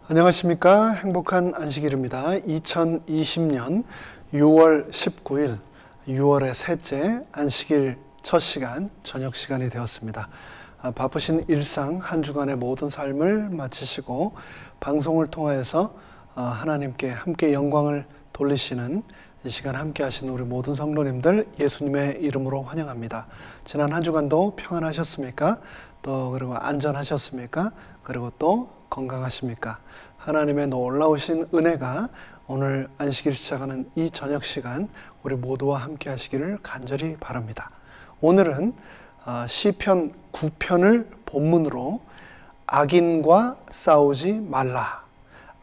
안녕하십니까. 행복한 안식일입니다. 2020년 6월 19일 6월의 셋째 안식일 첫 시간 저녁 시간이 되었습니다. 바쁘신 일상 한 주간의 모든 삶을 마치시고 방송을 통하여서 하나님께 함께 영광을 돌리시는 이 시간 함께 하신 우리 모든 성도님들 예수님의 이름으로 환영합니다. 지난 한 주간도 평안하셨습니까? 또 그리고 안전하셨습니까? 그리고 또 건강하십니까? 하나님의 놀라우신 은혜가 오늘 안식일 시작하는 이 저녁 시간 우리 모두와 함께 하시기를 간절히 바랍니다. 오늘은 시편 9편을 본문으로 악인과 싸우지 말라,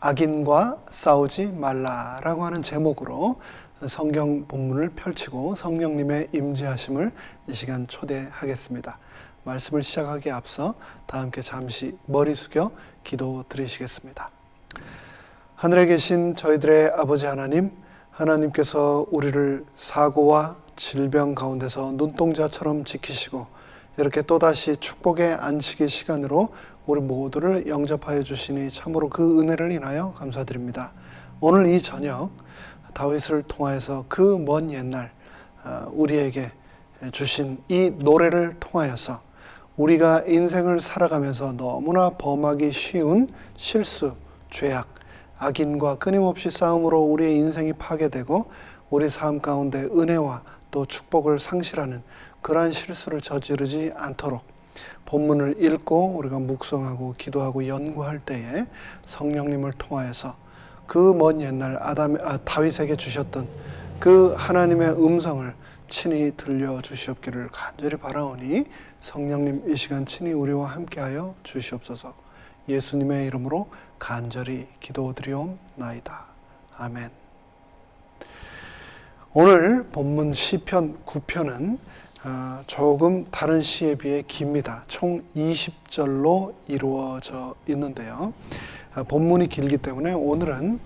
악인과 싸우지 말라라고 하는 제목으로 성경 본문을 펼치고 성령님의 임재하심을 이 시간 초대하겠습니다. 말씀을 시작하기에 앞서 다 함께 잠시 머리 숙여 기도 드리시겠습니다. 하늘에 계신 저희들의 아버지 하나님, 하나님께서 우리를 사고와 질병 가운데서 눈동자처럼 지키시고 이렇게 또다시 축복의 안식일 시간으로 우리 모두를 영접하여 주시니 참으로 그 은혜를 인하여 감사드립니다. 오늘 이 저녁 다윗을 통하여서 그 먼 옛날 우리에게 주신 이 노래를 통하여서 우리가 인생을 살아가면서 너무나 범하기 쉬운 실수, 죄악, 악인과 끊임없이 싸움으로 우리의 인생이 파괴되고 우리 삶 가운데 은혜와 또 축복을 상실하는 그러한 실수를 저지르지 않도록 본문을 읽고 우리가 묵상하고 기도하고 연구할 때에 성령님을 통하여서 그 먼 옛날 다윗에게 주셨던 그 하나님의 음성을 친히 들려주시옵기를 간절히 바라오니 성령님 이 시간 친히 우리와 함께하여 주시옵소서. 예수님의 이름으로 간절히 기도드리옵나이다. 아멘. 오늘 본문 시편 9편은 조금 다른 시에 비해 깁니다. 총 20절로 이루어져 있는데요. 본문이 길기 때문에 오늘은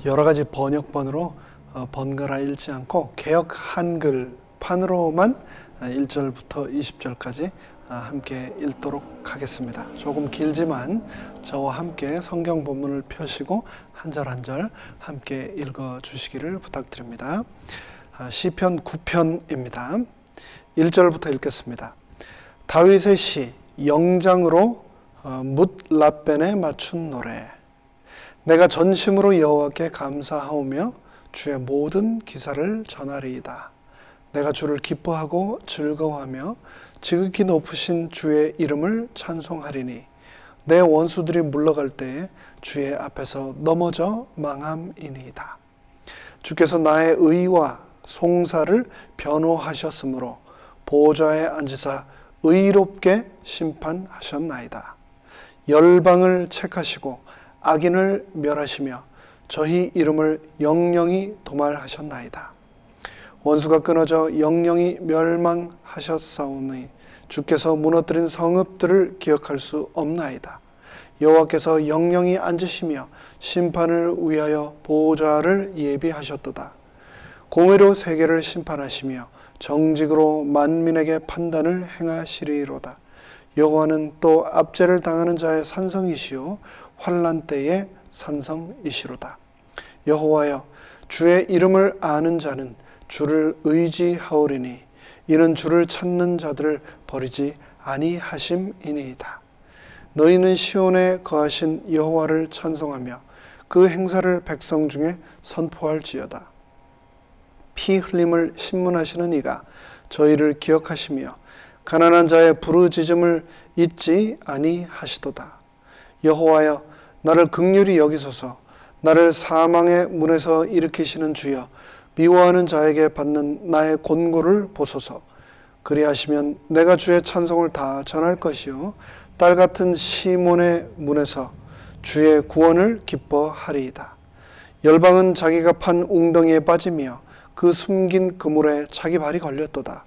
여러 가지 번역본으로 번갈아 읽지 않고 개역 한글판으로만 1절부터 20절까지 함께 읽도록 하겠습니다. 조금 길지만 저와 함께 성경 본문을 펴시고 한 절 한 절 함께 읽어 주시기를 부탁드립니다. 시편 9편입니다. 1절부터 읽겠습니다. 다윗의 시 영장으로 뭇라벤에 맞춘 노래. 내가 전심으로 여호와께 감사하오며 주의 모든 기사를 전하리이다. 내가 주를 기뻐하고 즐거워하며 지극히 높으신 주의 이름을 찬송하리니 내 원수들이 물러갈 때에 주의 앞에서 넘어져 망함이니이다. 주께서 나의 의와 송사를 변호하셨으므로 보좌에 앉으사 의롭게 심판하셨나이다. 열방을 책하시고 악인을 멸하시며 저희 이름을 영영히 도말하셨나이다. 원수가 끊어져 영영히 멸망하셨사오니 주께서 무너뜨린 성읍들을 기억할 수 없나이다. 여호와께서 영영히 앉으시며 심판을 위하여 보좌를 예비하셨도다. 공의로 세계를 심판하시며 정직으로 만민에게 판단을 행하시리로다. 여호와는 또 압제를 당하는 자의 산성이시요 환난 때의 산성이시로다. 여호와여, 주의 이름을 아는 자는 주를 의지하오리니 이는 주를 찾는 자들을 버리지 아니하심이니이다. 너희는 시온에 거하신 여호와를 찬송하며 그 행사를 백성 중에 선포할지어다. 피 흘림을 신문하시는 이가 저희를 기억하시며 가난한 자의 부르짖음을 잊지 아니하시도다. 여호와여, 나를 긍휼히 여기소서. 나를 사망의 문에서 일으키시는 주여, 미워하는 자에게 받는 나의 곤고를 보소서. 그리하시면 내가 주의 찬송을 다 전할 것이요 딸 같은 시몬의 문에서 주의 구원을 기뻐하리이다. 열방은 자기가 판 웅덩이에 빠지며 그 숨긴 그물에 자기 발이 걸렸도다.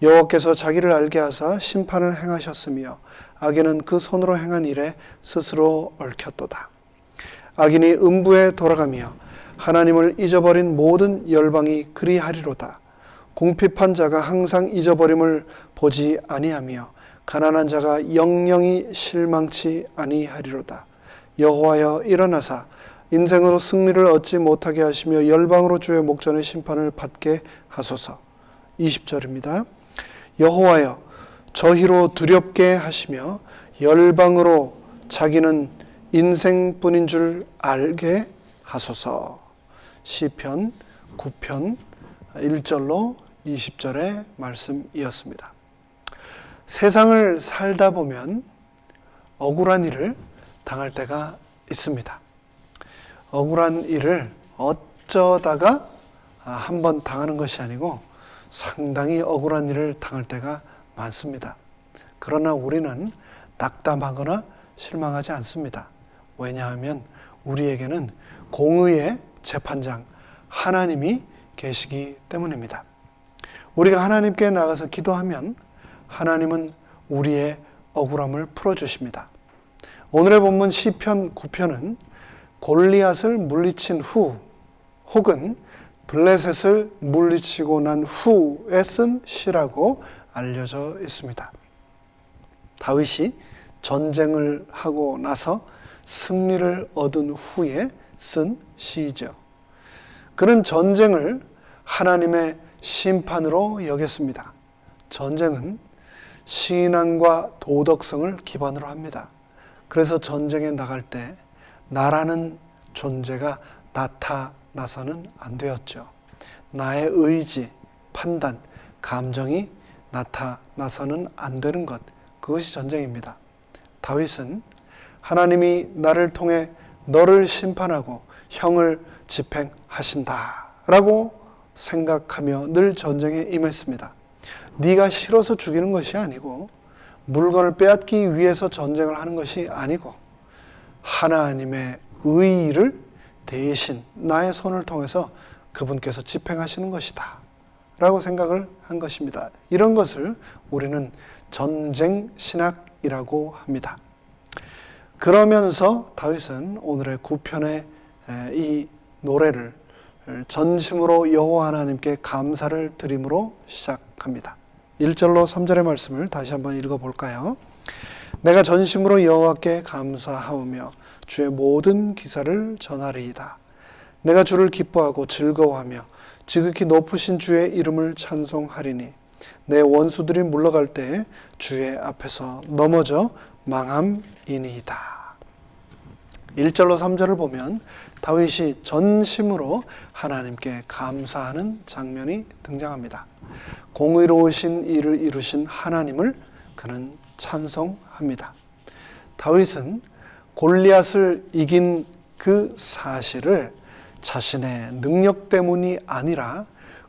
여호와께서 자기를 알게 하사 심판을 행하셨으며 악인은 그 손으로 행한 일에 스스로 얽혔도다. 악인이 음부에 돌아가며 하나님을 잊어버린 모든 열방이 그리하리로다. 궁핍한 자가 항상 잊어버림을 보지 아니하며 가난한 자가 영영이 실망치 아니하리로다. 여호와여 일어나사 인생으로 승리를 얻지 못하게 하시며 열방으로 주의 목전의 심판을 받게 하소서. 20절입니다. 여호와여 저희로 두렵게 하시며 열방으로 자기는 인생뿐인 줄 알게 하소서. 시편 9편 1절로 20절의 말씀이었습니다. 세상을 살다 보면 억울한 일을 당할 때가 있습니다. 억울한 일을 어쩌다가 한번 당하는 것이 아니고 상당히 억울한 일을 당할 때가 많습니다. 그러나 우리는 낙담하거나 실망하지 않습니다. 왜냐하면 우리에게는 공의의 재판장 하나님이 계시기 때문입니다. 우리가 하나님께 나가서 기도하면 하나님은 우리의 억울함을 풀어주십니다. 오늘의 본문 시편 9편은 골리앗을 물리친 후 혹은 블레셋을 물리치고 난 후에 쓴 시라고 알려져 있습니다. 다윗이 전쟁을 하고 나서 승리를 얻은 후에 쓴 시이죠. 그는 전쟁을 하나님의 심판으로 여겼습니다. 전쟁은 신앙과 도덕성을 기반으로 합니다. 그래서 전쟁에 나갈 때 나라는 존재가 나타나서는 안 되었죠. 나의 의지, 판단, 감정이 나타나서는 안 되는 것, 그것이 전쟁입니다. 다윗은 하나님이 나를 통해 너를 심판하고 형을 집행하신다 라고 생각하며 늘 전쟁에 임했습니다. 네가 싫어서 죽이는 것이 아니고 물건을 빼앗기 위해서 전쟁을 하는 것이 아니고 하나님의 의의를 대신 나의 손을 통해서 그분께서 집행하시는 것이다 라고 생각을 한 것입니다. 이런 것을 우리는 전쟁 신학이라고 합니다. 그러면서 다윗은 오늘의 9편의 이 노래를 전심으로 여호와 하나님께 감사를 드림으로 시작합니다. 1절로 3절의 말씀을 다시 한번 읽어볼까요? 내가 전심으로 여호와께 감사하오며 주의 모든 기사를 전하리이다. 내가 주를 기뻐하고 즐거워하며 지극히 높으신 주의 이름을 찬송하리니 내 원수들이 물러갈 때에 주의 앞에서 넘어져 망함이니이다. 1절로 3절을 보면 다윗이 전심으로 하나님께 감사하는 장면이 등장합니다. 공의로우신 일을 이루신 하나님을 그는 찬송합니다. 다윗은 골리앗을 이긴 그 사실을 자신의 능력 때문이 아니라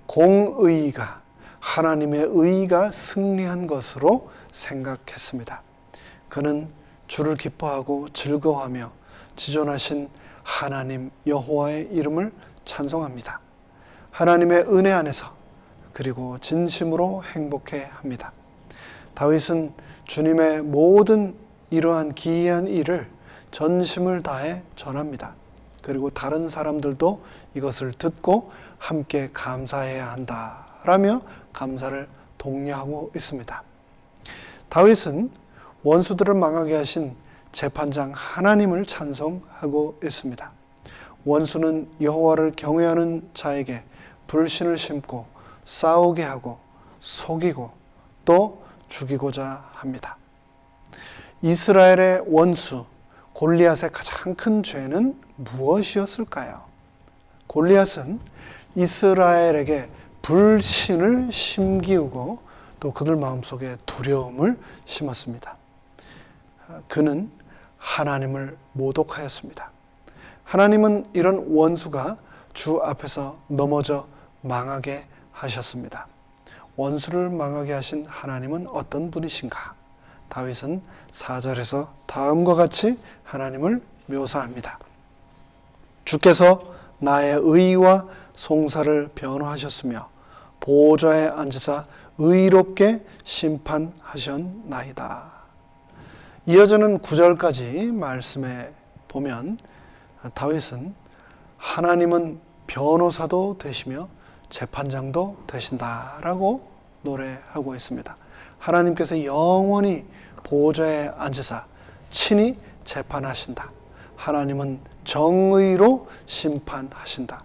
공의가, 하나님의 의의가 승리한 것으로 생각했습니다. 그는 주를 기뻐하고 즐거워하며 지존하신 하나님 여호와의 이름을 찬송합니다. 하나님의 은혜 안에서 그리고 진심으로 행복해합니다. 다윗은 주님의 모든 이러한 기이한 일을 전심을 다해 전합니다. 그리고 다른 사람들도 이것을 듣고 함께 감사해야 한다라며 감사를 독려하고 있습니다. 다윗은 원수들을 망하게 하신 재판장 하나님을 찬송하고 있습니다. 원수는 여호와를 경외하는 자에게 불신을 심고 싸우게 하고 속이고 또 죽이고자 합니다. 이스라엘의 원수 골리앗의 가장 큰 죄는 무엇이었을까요? 골리앗은 이스라엘에게 불신을 심기우고 또 그들 마음속에 두려움을 심었습니다. 그는 하나님을 모독하였습니다. 하나님은 이런 원수가 주 앞에서 넘어져 망하게 하셨습니다. 원수를 망하게 하신 하나님은 어떤 분이신가? 다윗은 4절에서 다음과 같이 하나님을 묘사합니다. 주께서 나의 의와 송사를 변호하셨으며 보좌에 앉으사 의롭게 심판하셨나이다. 이어지는 9절까지 말씀에 보면 다윗은 하나님은 변호사도 되시며 재판장도 되신다라고 노래하고 있습니다. 하나님께서 영원히 보좌에 앉으사 친히 재판하신다. 하나님은 정의로 심판하신다.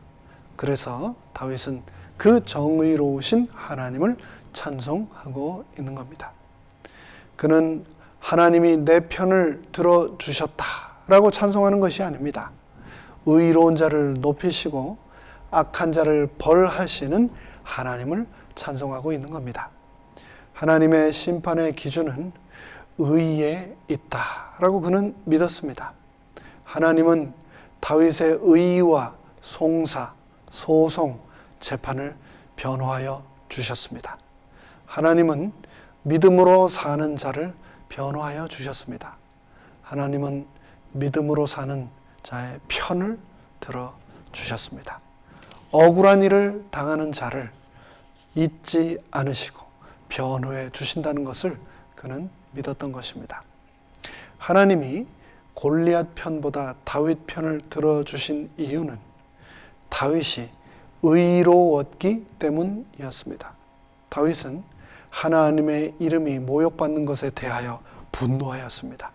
그래서 다윗은 그 정의로우신 하나님을 찬송하고 있는 겁니다. 그는 하나님이 내 편을 들어주셨다라고 찬송하는 것이 아닙니다. 의로운 자를 높이시고 악한 자를 벌하시는 하나님을 찬송하고 있는 겁니다. 하나님의 심판의 기준은 의에 있다라고 그는 믿었습니다. 하나님은 다윗의 의와 송사, 소송, 재판을 변호하여 주셨습니다. 하나님은 믿음으로 사는 자를 변호하여 주셨습니다. 하나님은 믿음으로 사는 자의 편을 들어 주셨습니다. 억울한 일을 당하는 자를 잊지 않으시고 변호해 주신다는 것을 그는 믿었던 것입니다. 하나님이 골리앗 편보다 다윗 편을 들어주신 이유는 다윗이 의로웠기 때문이었습니다. 다윗은 하나님의 이름이 모욕받는 것에 대하여 분노하였습니다.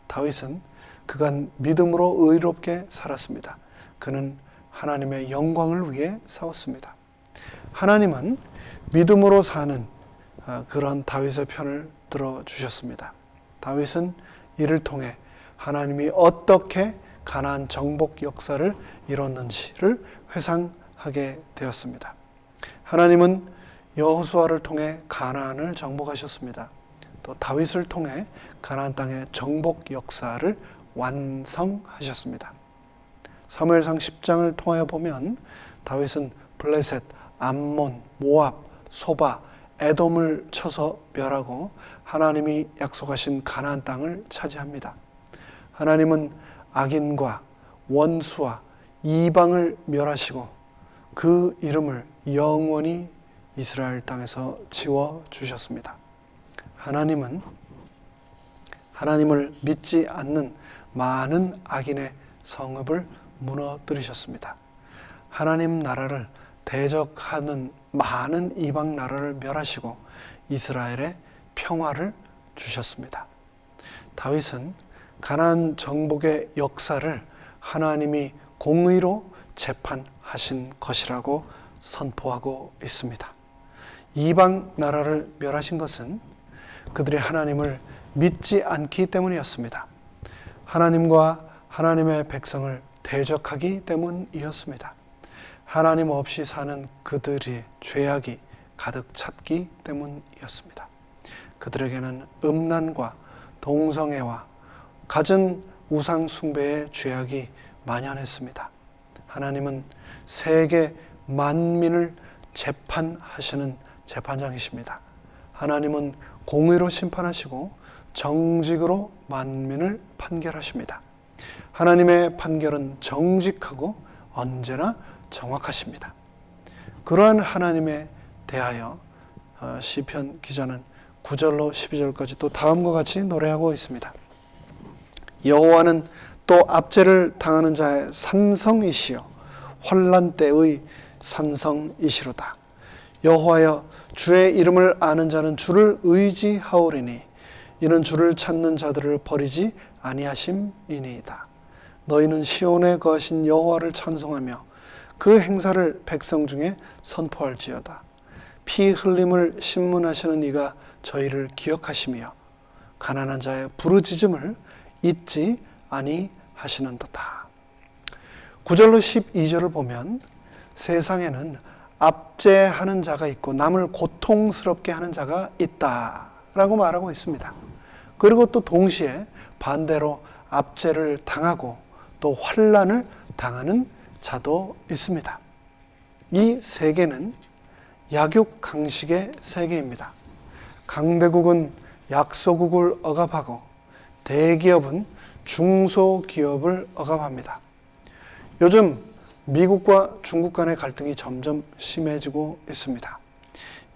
다윗은 그간 믿음으로 의롭게 살았습니다. 그는 하나님의 영광을 위해 싸웠습니다. 하나님은 믿음으로 사는 그런 다윗의 편을 들어주셨습니다. 다윗은 이를 통해 하나님이 어떻게 가나안 정복 역사를 이뤘는지를 회상하게 되었습니다. 하나님은 여호수아를 통해 가나안을 정복하셨습니다. 또 다윗을 통해 가나안 땅의 정복 역사를 완성하셨습니다. 사무엘상 10장을 통하여 보면 다윗은 블레셋, 암몬, 모압, 소바, 에돔을 쳐서 멸하고 하나님이 약속하신 가나안 땅을 차지합니다. 하나님은 악인과 원수와 이방을 멸하시고 그 이름을 영원히 이스라엘 땅에서 지워주셨습니다. 하나님은 하나님을 믿지 않는 많은 악인의 성읍을 무너뜨리셨습니다. 하나님 나라를 대적하는 많은 이방 나라를 멸하시고 이스라엘에 평화를 주셨습니다. 다윗은 가나안 정복의 역사를 하나님이 공의로 재판하신 것이라고 선포하고 있습니다. 이방 나라를 멸하신 것은 그들이 하나님을 믿지 않기 때문이었습니다. 하나님과 하나님의 백성을 대적하기 때문이었습니다. 하나님 없이 사는 그들이 죄악이 가득 찼기 때문이었습니다. 그들에게는 음란과 동성애와 갖은 우상 숭배의 죄악이 만연했습니다. 하나님은 세계 만민을 재판하시는 재판장이십니다. 하나님은 공의로 심판하시고 정직으로 만민을 판결하십니다. 하나님의 판결은 정직하고 언제나 정확하십니다. 그러한 하나님에 대하여 시편 기자는 9절로 12절까지 또 다음과 같이 노래하고 있습니다. 여호와는 또 압제를 당하는 자의 산성이시요 환난 때의 산성이시로다. 여호와여 주의 이름을 아는 자는 주를 의지하오리니 이는 주를 찾는 자들을 버리지 아니하심이니이다. 너희는 시온에 거하신 여호와를 찬송하며 그 행사를 백성 중에 선포할지어다. 피 흘림을 신문하시는 이가 저희를 기억하시며 가난한 자의 부르짖음을 잊지 아니하시는도다. 9절로 12절을 보면 세상에는 압제하는 자가 있고 남을 고통스럽게 하는 자가 있다라고 말하고 있습니다. 그리고 또 동시에 반대로 압제를 당하고 또 환난을 당하는 자도 있습니다. 이 세계는 약육강식의 세계입니다. 강대국은 약소국을 억압하고 대기업은 중소기업을 억압합니다. 요즘 미국과 중국 간의 갈등이 점점 심해지고 있습니다.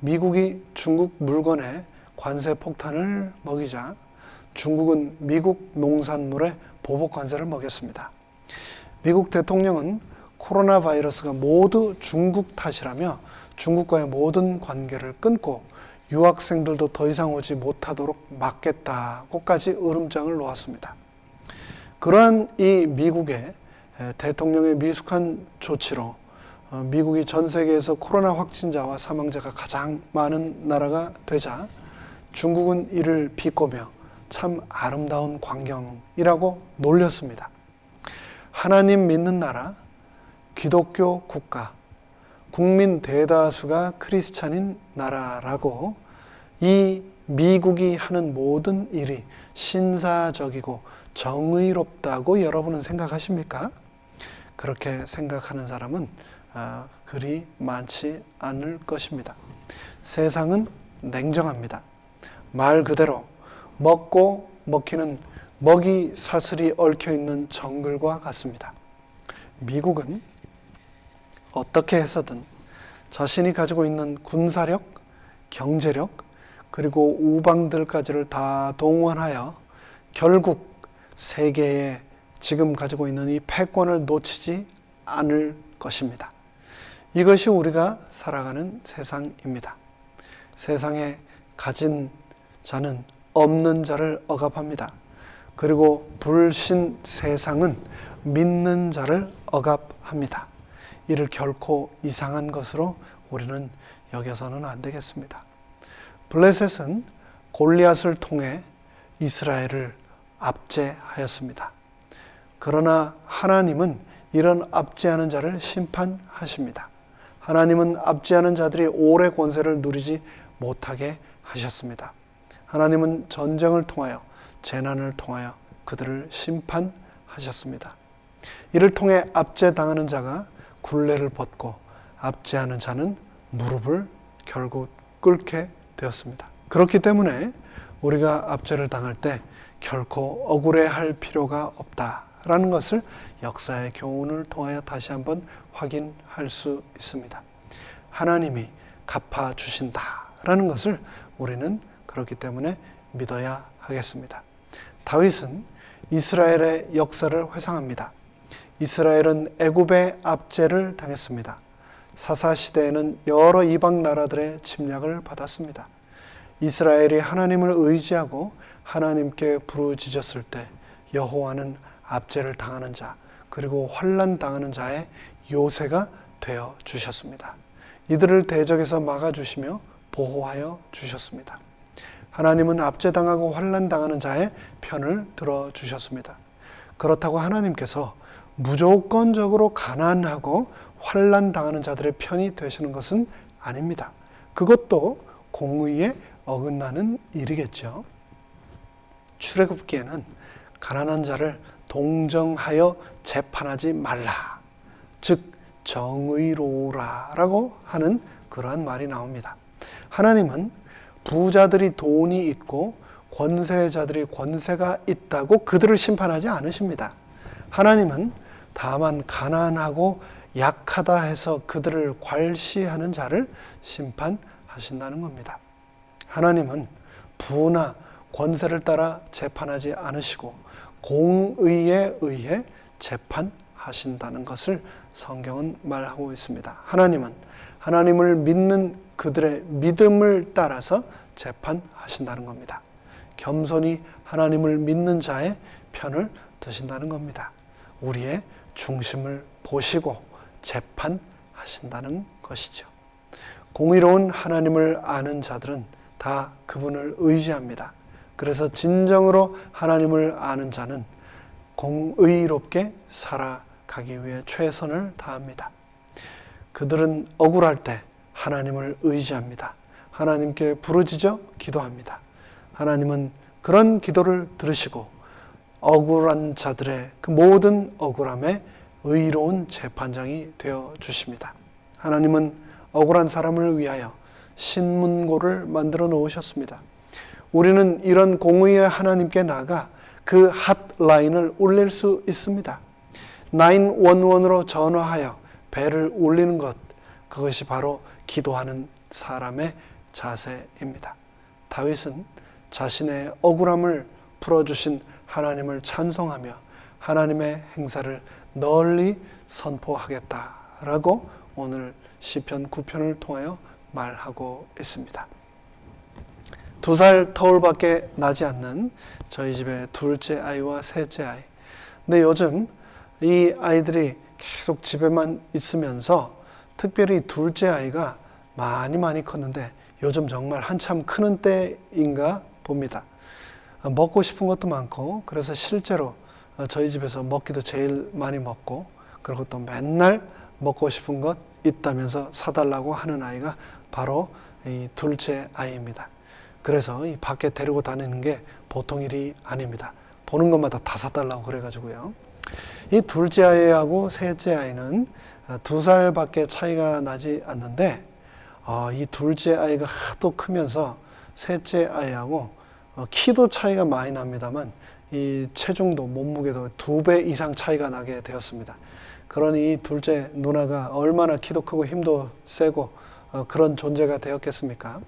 미국이 중국 물건에 관세 폭탄을 먹이자 중국은 미국 농산물에 보복 관세를 먹였습니다. 미국 대통령은 코로나 바이러스가 모두 중국 탓이라며 중국과의 모든 관계를 끊고 유학생들도 더 이상 오지 못하도록 막겠다고까지 으름장을 놓았습니다. 그러한 이 미국의 대통령의 미숙한 조치로 미국이 전 세계에서 코로나 확진자와 사망자가 가장 많은 나라가 되자 중국은 이를 비꼬며 참 아름다운 광경이라고 놀렸습니다. 하나님 믿는 나라, 기독교 국가, 국민 대다수가 크리스찬인 나라라고 이 미국이 하는 모든 일이 신사적이고 정의롭다고 여러분은 생각하십니까? 그렇게 생각하는 사람은 그리 많지 않을 것입니다. 세상은 냉정합니다. 말 그대로 먹고 먹히는 먹이 사슬이 얽혀있는 정글과 같습니다. 미국은 어떻게 해서든 자신이 가지고 있는 군사력, 경제력, 그리고 우방들까지를 다 동원하여 결국 세계에 지금 가지고 있는 이 패권을 놓치지 않을 것입니다. 이것이 우리가 살아가는 세상입니다. 세상에 가진 자는 없는 자를 억압합니다. 그리고 불신 세상은 믿는 자를 억압합니다. 이를 결코 이상한 것으로 우리는 여겨서는 안 되겠습니다. 블레셋은 골리앗을 통해 이스라엘을 압제하였습니다. 그러나 하나님은 이런 압제하는 자를 심판하십니다. 하나님은 압제하는 자들이 오래 권세를 누리지 못하게 하셨습니다. 하나님은 전쟁을 통하여 재난을 통하여 그들을 심판하셨습니다. 이를 통해 압제당하는 자가 굴레를 벗고 압제하는 자는 무릎을 결국 꿇게 되었습니다. 그렇기 때문에 우리가 압제를 당할 때 결코 억울해할 필요가 없다라는 것을 역사의 교훈을 통하여 다시 한번 확인할 수 있습니다. 하나님이 갚아주신다라는 것을 우리는 그렇기 때문에 믿어야 하겠습니다. 다윗은 이스라엘의 역사를 회상합니다. 이스라엘은 애굽의 압제를 당했습니다. 사사시대에는 여러 이방 나라들의 침략을 받았습니다. 이스라엘이 하나님을 의지하고 하나님께 부르짖었을 때 여호와는 압제를 당하는 자 그리고 환난 당하는 자의 요새가 되어 주셨습니다. 이들을 대적에서 막아주시며 보호하여 주셨습니다. 하나님은 압제당하고 환난 당하는 자의 편을 들어주셨습니다. 그렇다고 하나님께서 무조건적으로 가난하고 환난 당하는 자들의 편이 되시는 것은 아닙니다. 그것도 공의에 어긋나는 일이겠죠. 출애굽기에는 가난한 자를 동정하여 재판하지 말라, 즉 정의로우라라고 하는 그러한 말이 나옵니다. 하나님은 부자들이 돈이 있고 권세자들이 권세가 있다고 그들을 심판하지 않으십니다. 하나님은 다만 가난하고 약하다 해서 그들을 괄시하는 자를 심판하신다는 겁니다. 하나님은 부나 권세를 따라 재판하지 않으시고 공의에 의해 재판하신다는 것을 성경은 말하고 있습니다. 하나님은 하나님을 믿는 그들의 믿음을 따라서 재판하신다는 겁니다. 겸손히 하나님을 믿는 자의 편을 드신다는 겁니다. 우리의 중심을 보시고 재판하신다는 것이죠. 공의로운 하나님을 아는 자들은 다 그분을 의지합니다. 그래서 진정으로 하나님을 아는 자는 공의롭게 살아가기 위해 최선을 다합니다. 그들은 억울할 때 하나님을 의지합니다. 하나님께 부르짖어 기도합니다. 하나님은 그런 기도를 들으시고 억울한 자들의 그 모든 억울함에 의로운 재판장이 되어 주십니다. 하나님은 억울한 사람을 위하여 신문고를 만들어 놓으셨습니다. 우리는 이런 공의의 하나님께 나가 그 핫라인을 울릴 수 있습니다. 911으로 전화하여 벨을 울리는 것, 그것이 바로 기도하는 사람의 자세입니다. 다윗은 자신의 억울함을 풀어주신 하나님을 찬송하며 하나님의 행사를 널리 선포하겠다라고 오늘 시편 9편을 통하여 말하고 있습니다. 2살 터울밖에 나지 않는 저희 집의 둘째 아이와 셋째 아이, 근데 요즘 이 아이들이 계속 집에만 있으면서 특별히 둘째 아이가 많이 컸는데 요즘 정말 한참 크는 때인가 봅니다. 먹고 싶은 것도 많고, 그래서 실제로 저희 집에서 먹기도 제일 많이 먹고, 그리고 또 맨날 먹고 싶은 것 있다면서 사달라고 하는 아이가 바로 이 둘째 아이입니다. 그래서 이 밖에 데리고 다니는 게 보통 일이 아닙니다. 보는 것마다 다 사달라고 그래가지고요. 이 둘째 아이하고 셋째 아이는 2살밖에 차이가 나지 않는데, 이 둘째 아이가 하도 크면서 셋째 아이하고 키도 차이가 많이 납니다만 이 체중도 몸무게도 2배 이상 차이가 나게 되었습니다. 그러니 이 둘째 누나가 얼마나 키도 크고 힘도 세고 그런 존재가 되었겠습니까?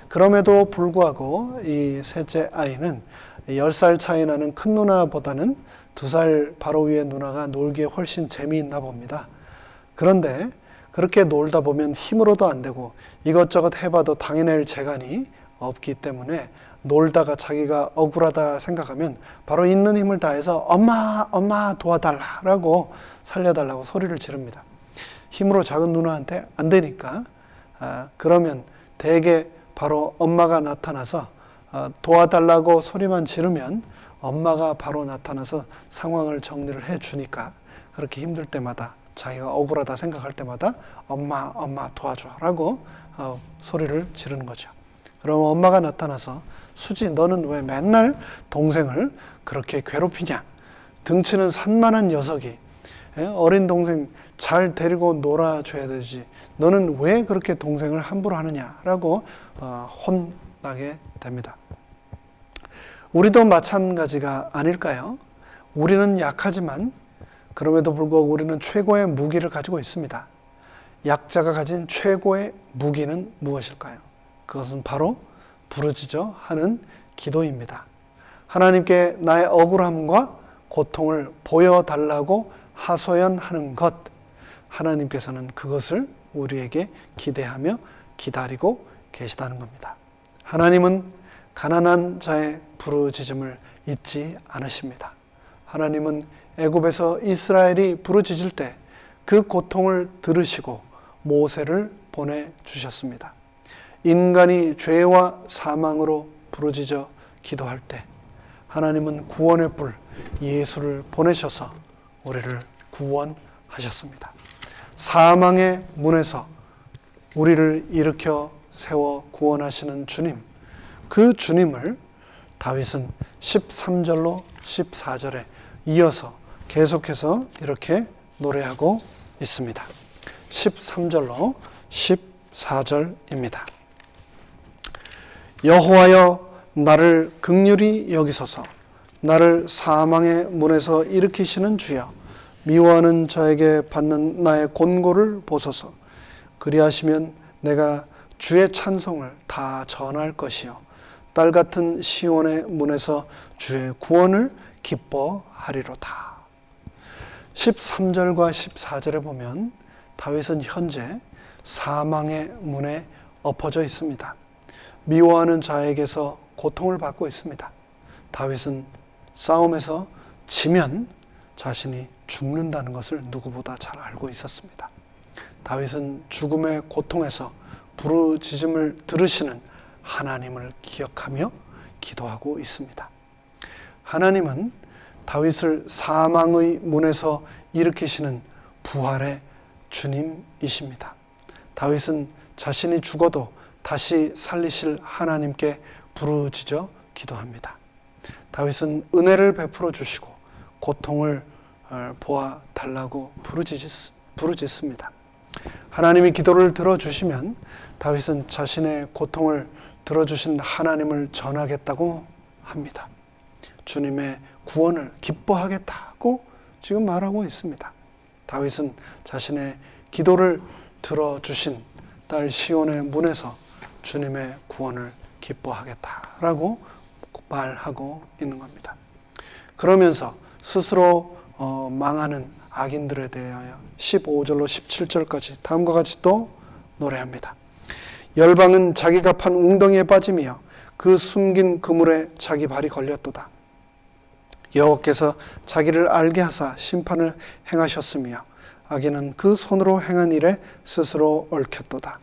그럼에도 불구하고 이 셋째 아이는 10살 차이 나는 큰 누나보다는 2살 바로 위에 누나가 놀기에 훨씬 재미있나 봅니다. 그런데 그렇게 놀다 보면 힘으로도 안 되고 이것저것 해봐도 당해낼 재간이 없기 때문에 놀다가 자기가 억울하다 생각하면 바로 있는 힘을 다해서 엄마 도와달라라고 살려달라고 소리를 지릅니다. 힘으로 작은 누나한테 안 되니까 그러면 대개 바로 엄마가 나타나서 도와달라고 소리만 지르면 엄마가 바로 나타나서 상황을 정리를 해주니까 그렇게 힘들 때마다 자기가 억울하다 생각할 때마다 엄마 도와줘라고 소리를 지르는 거죠. 그럼 엄마가 나타나서 수지 너는 왜 맨날 동생을 그렇게 괴롭히냐? 등치는 산만한 녀석이 어린 동생 잘 데리고 놀아줘야 되지. 너는 왜 그렇게 동생을 함부로 하느냐라고 혼나게 됩니다. 우리도 마찬가지가 아닐까요? 우리는 약하지만 그럼에도 불구하고 우리는 최고의 무기를 가지고 있습니다. 약자가 가진 최고의 무기는 무엇일까요? 그것은 바로 부르짖어 하는 기도입니다. 하나님께 나의 억울함과 고통을 보여달라고 하소연하는 것, 하나님께서는 그것을 우리에게 기대하며 기다리고 계시다는 겁니다. 하나님은 가난한 자의 부르짖음을 잊지 않으십니다. 하나님은 애굽에서 이스라엘이 부르짖을 때 그 고통을 들으시고 모세를 보내주셨습니다. 인간이 죄와 사망으로 부르짖어 기도할 때 하나님은 구원의 뿔 예수를 보내셔서 우리를 구원하셨습니다. 사망의 문에서 우리를 일으켜 세워 구원하시는 주님, 그 주님을 다윗은 13절로 14절에 이어서 계속해서 이렇게 노래하고 있습니다. 13절로 14절입니다. 여호와여 나를 긍휼히 여기소서. 나를 사망의 문에서 일으키시는 주여, 미워하는 자에게 받는 나의 곤고를 보소서. 그리하시면 내가 주의 찬송을 다 전할 것이요 딸 같은 시온의 문에서 주의 구원을 기뻐하리로다. 13절과 14절에 보면 다윗은 현재 사망의 문에 엎어져 있습니다. 미워하는 자에게서 고통을 받고 있습니다. 다윗은 싸움에서 지면 자신이 죽는다는 것을 누구보다 잘 알고 있었습니다. 다윗은 죽음의 고통에서 부르짖음을 들으시는 하나님을 기억하며 기도하고 있습니다. 하나님은 다윗을 사망의 문에서 일으키시는 부활의 주님이십니다. 다윗은 자신이 죽어도 다시 살리실 하나님께 부르짖어 기도합니다. 다윗은 은혜를 베풀어 주시고 고통을 보아 달라고 부르짖습니다. 하나님이 기도를 들어주시면 다윗은 자신의 고통을 들어주신 하나님을 전하겠다고 합니다. 주님의 구원을 기뻐하겠다고 지금 말하고 있습니다. 다윗은 자신의 기도를 들어주신 딸 시온의 문에서 주님의 구원을 기뻐하겠다라고 말하고 있는 겁니다. 그러면서 스스로 망하는 악인들에 대하여 15절로 17절까지 다음과 같이 또 노래합니다. 열방은 자기가 판 웅덩이에 빠짐이여 그 숨긴 그물에 자기 발이 걸렸도다. 여호와께서 자기를 알게 하사 심판을 행하셨으며 악인은 그 손으로 행한 일에 스스로 얽혔도다.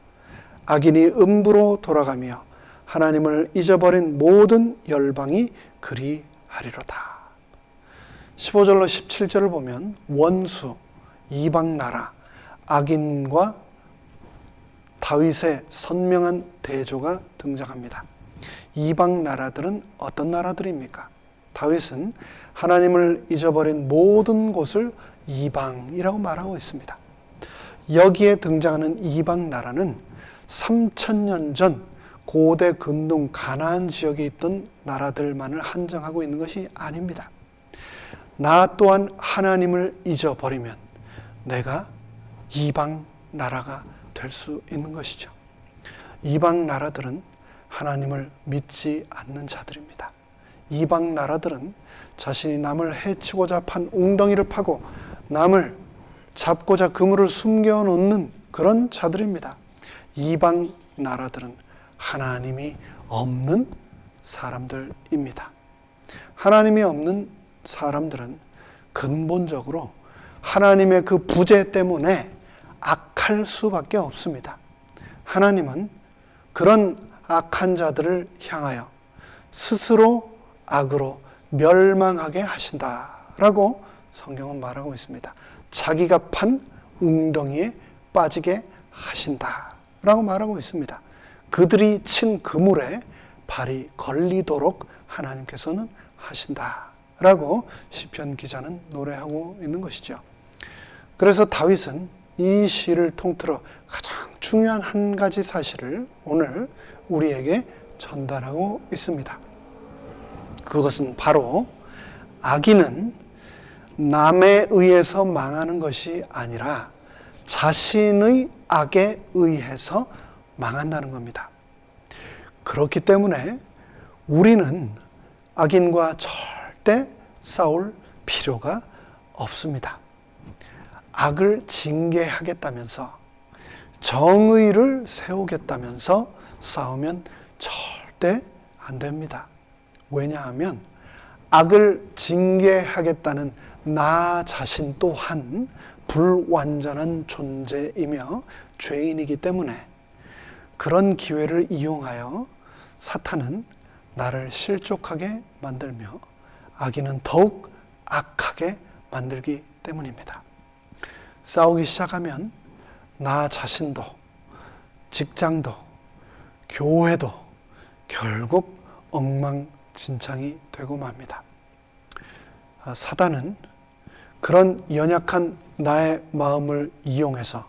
악인이 음부로 돌아가며 하나님을 잊어버린 모든 열방이 그리하리로다. 15절로 17절을 보면 원수, 이방 나라, 악인과 다윗의 선명한 대조가 등장합니다. 이방 나라들은 어떤 나라들입니까? 다윗은 하나님을 잊어버린 모든 곳을 이방이라고 말하고 있습니다. 여기에 등장하는 이방 나라는 3000년 전 고대 근동 가나안 지역에 있던 나라들만을 한정하고 있는 것이 아닙니다. 나 또한 하나님을 잊어버리면 내가 이방 나라가 될 수 있는 것이죠. 이방 나라들은 하나님을 믿지 않는 자들입니다. 이방 나라들은 자신이 남을 해치고자 판 웅덩이를 파고 남을 잡고자 그물을 숨겨놓는 그런 자들입니다. 이방 나라들은 하나님이 없는 사람들입니다. 하나님이 없는 사람들은 근본적으로 하나님의 그 부재 때문에 악할 수밖에 없습니다. 하나님은 그런 악한 자들을 향하여 스스로 악으로 멸망하게 하신다라고 성경은 말하고 있습니다. 자기가 판 웅덩이에 빠지게 하신다라고 말하고 있습니다. 그들이 친 그물에 발이 걸리도록 하나님께서는 하신다라고 시편 기자는 노래하고 있는 것이죠. 그래서 다윗은 이 시를 통틀어 가장 중요한 한 가지 사실을 오늘 우리에게 전달하고 있습니다. 그것은 바로 악인은 남에 의해서 망하는 것이 아니라 자신의 악에 의해서 망한다는 겁니다. 그렇기 때문에 우리는 악인과 절대 싸울 필요가 없습니다. 악을 징계하겠다면서 정의를 세우겠다면서 싸우면 절대 안 됩니다. 왜냐하면 악을 징계하겠다는 나 자신 또한 불완전한 존재이며 죄인이기 때문에 그런 기회를 이용하여 사탄은 나를 실족하게 만들며 악인은 더욱 악하게 만들기 때문입니다. 싸우기 시작하면 나 자신도, 직장도, 교회도 결국 엉망진창이 되고 맙니다. 사단은 그런 연약한 나의 마음을 이용해서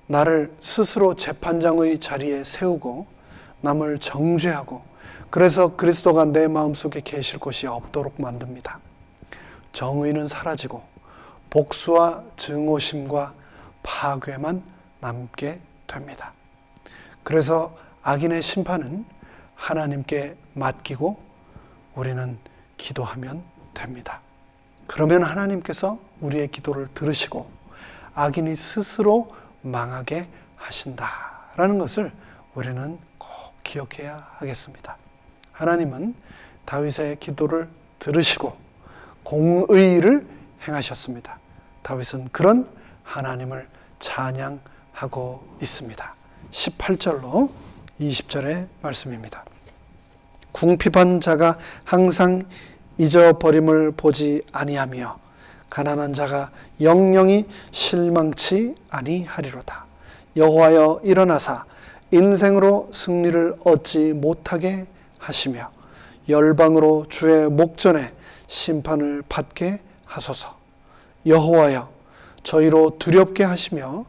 나를 스스로 재판장의 자리에 세우고 남을 정죄하고 그래서 그리스도가 내 마음속에 계실 곳이 없도록 만듭니다. 정의는 사라지고 복수와 증오심과 파괴만 남게 됩니다. 그래서 악인의 심판은 하나님께 맡기고 우리는 기도하면 됩니다. 그러면 하나님께서 우리의 기도를 들으시고 악인이 스스로 망하게 하신다라는 것을 우리는 꼭 기억해야 하겠습니다. 하나님은 다윗의 기도를 들으시고 공의를 행하셨습니다. 다윗은 그런 하나님을 찬양하고 있습니다. 18절로 20절의 말씀입니다. 궁핍한 자가 항상 잊어버림을 보지 아니하며 가난한 자가 영영이 실망치 아니하리로다. 여호와여 일어나사 인생으로 승리를 얻지 못하게 하시며 열방으로 주의 목전에 심판을 받게 하소서. 여호와여 저희로 두렵게 하시며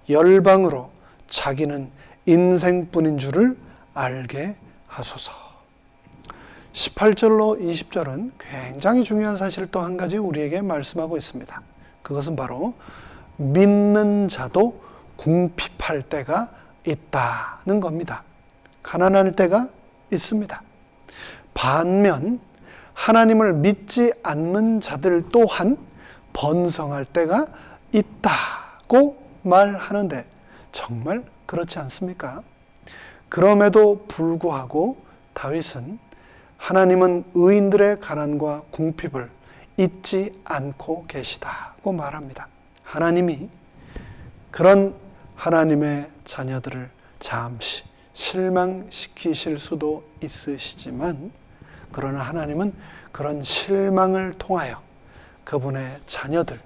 열방으로 자기는 인생뿐인 줄을 알게 하소서. 18절로 20절은 굉장히 중요한 사실을 또 한 가지 우리에게 말씀하고 있습니다. 그것은 바로 믿는 자도 궁핍할 때가 있다는 겁니다. 가난할 때가 있습니다. 반면 하나님을 믿지 않는 자들 또한 번성할 때가 있다고 말하는데 정말 그렇지 않습니까? 그럼에도 불구하고 다윗은 하나님은 의인들의 가난과 궁핍을 잊지 않고 계시다고 말합니다. 하나님이 그런 하나님의 자녀들을 잠시 실망시키실 수도 있으시지만, 그러나 하나님은 그런 실망을 통하여 그분의 자녀들,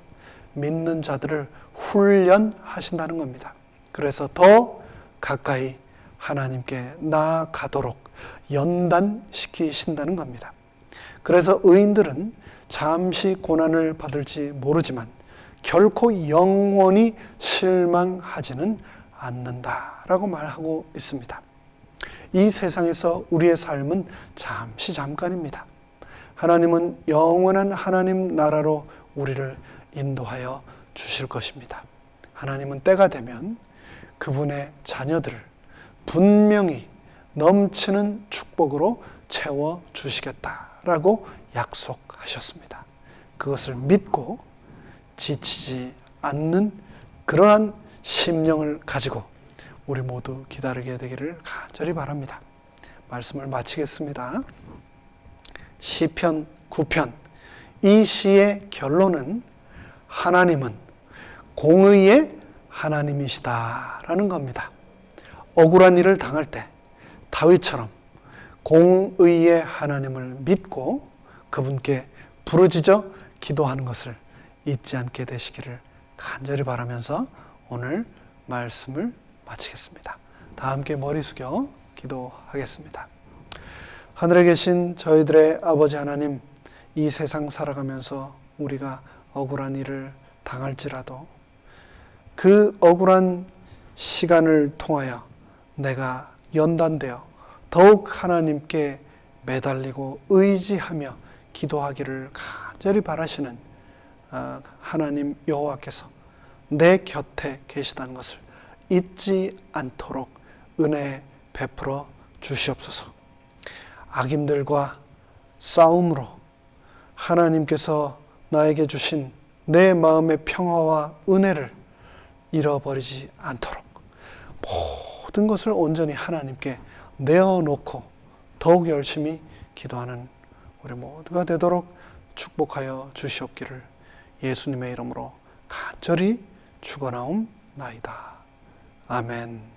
믿는 자들을 훈련하신다는 겁니다. 그래서 더 가까이 하나님께 나아가도록 연단시키신다는 겁니다. 그래서 의인들은 잠시 고난을 받을지 모르지만 결코 영원히 실망하지는 않는다라고 말하고 있습니다. 이 세상에서 우리의 삶은 잠시 잠깐입니다. 하나님은 영원한 하나님 나라로 우리를 인도하여 주실 것입니다. 하나님은 때가 되면 그분의 자녀들을 분명히 넘치는 축복으로 채워주시겠다라고 약속하셨습니다. 그것을 믿고 지치지 않는 그러한 심령을 가지고 우리 모두 기다리게 되기를 간절히 바랍니다. 말씀을 마치겠습니다. 시편 9편. 이 시의 결론은 하나님은 공의의 하나님이시다라는 겁니다. 억울한 일을 당할 때 다윗처럼 공의의 하나님을 믿고 그분께 부르짖어 기도하는 것을 잊지 않게 되시기를 간절히 바라면서 오늘 말씀을 마치겠습니다. 다 함께 머리 숙여 기도하겠습니다. 하늘에 계신 저희들의 아버지 하나님, 이 세상 살아가면서 우리가 억울한 일을 당할지라도 그 억울한 시간을 통하여 내가 연단되어 더욱 하나님께 매달리고 의지하며 기도하기를 간절히 바라시는 하나님 여호와께서 내 곁에 계시다는 것을 잊지 않도록 은혜 베풀어 주시옵소서. 악인들과 싸움으로 하나님께서 나에게 주신 내 마음의 평화와 은혜를 잃어버리지 않도록 모든 것을 온전히 하나님께 내어놓고 더욱 열심히 기도하는 우리 모두가 되도록 축복하여 주시옵기를 예수님의 이름으로 간절히 축원하옵나이다. 아멘.